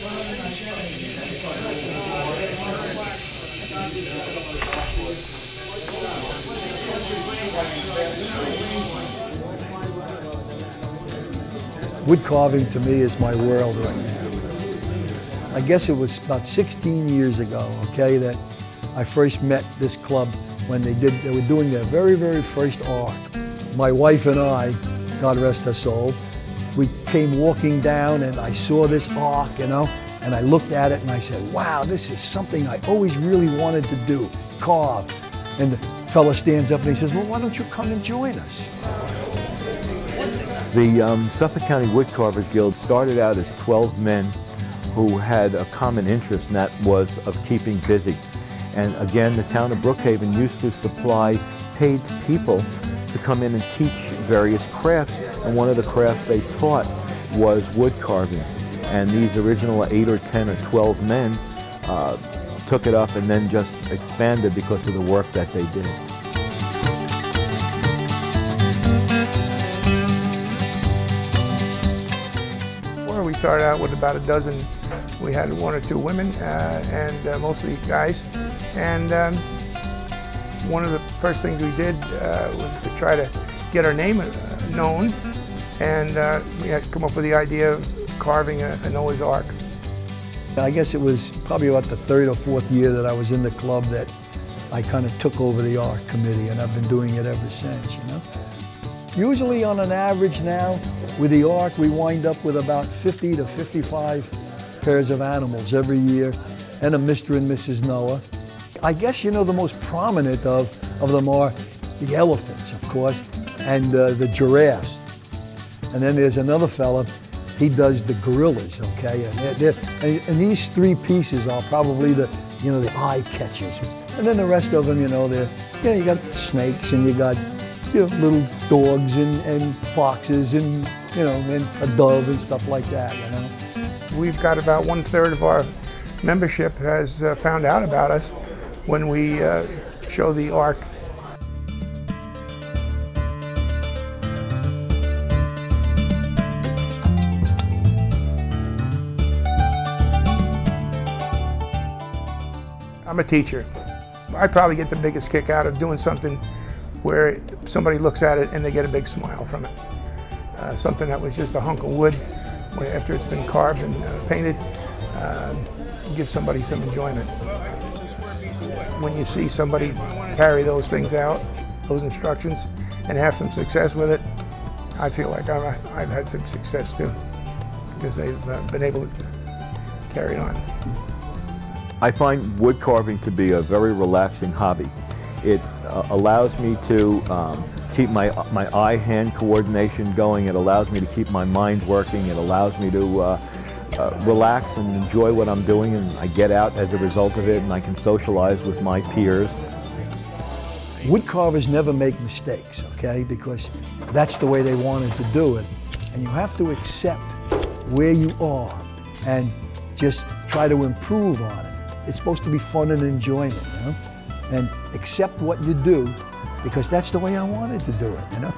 Wood carving to me is my world right now. I guess it was about 16 years ago, okay, that I first met this club when they were doing their very, very first ark. My wife and I, God rest her soul, we came walking down and I saw this ark, you know, and I looked at it and I said, wow, this is something I always really wanted to do, carve. And the fella stands up and he says, well, why don't you come and join us? The Suffolk County Woodcarvers Guild started out as 12 men who had a common interest, and that was of keeping busy. And again, the town of Brookhaven used to supply paid people to come in and teach various crafts, and one of the crafts they taught was wood carving. And these original 8 or 10 or 12 men took it up and then just expanded because of the work that they did. We started out with about a dozen. We had 1 or 2 women and mostly guys. And one of the first things we did was to try to get our name known. And we had come up with the idea of carving a Noah's Ark. I guess it was probably about the 3rd or 4th year that I was in the club that I kind of took over the Ark committee, and I've been doing it ever since, you know. Usually on an average now, with the Ark, we wind up with about 50 to 55 pairs of animals every year, and a Mr. and Mrs. Noah. I guess, you know, the most prominent of them are the elephants, of course, and the giraffes. And then there's another fella, he does the gorillas, okay? And these 3 pieces are probably the eye catchers. And then the rest of them, you know, you got snakes and you got, you know, little dogs and foxes and, you know, and a dove and stuff like that, you know. We've got about 1/3 of our membership has found out about us when we show the Ark. I'm a teacher. I probably get the biggest kick out of doing something where somebody looks at it and they get a big smile from it. Something that was just a hunk of wood, after it's been carved and painted, give somebody some enjoyment. When you see somebody carry those things out, those instructions, and have some success with it, I feel like I've had some success too, because they've been able to carry it on. I find wood carving to be a very relaxing hobby. It allows me to keep my eye-hand coordination going. It allows me to keep my mind working. It allows me to relax and enjoy what I'm doing, and I get out as a result of it, and I can socialize with my peers. Wood carvers never make mistakes, okay, because that's the way they wanted to do it. And you have to accept where you are and just try to improve on it. It's supposed to be fun and enjoyment, you know? And accept what you do, because that's the way I wanted to do it, you know?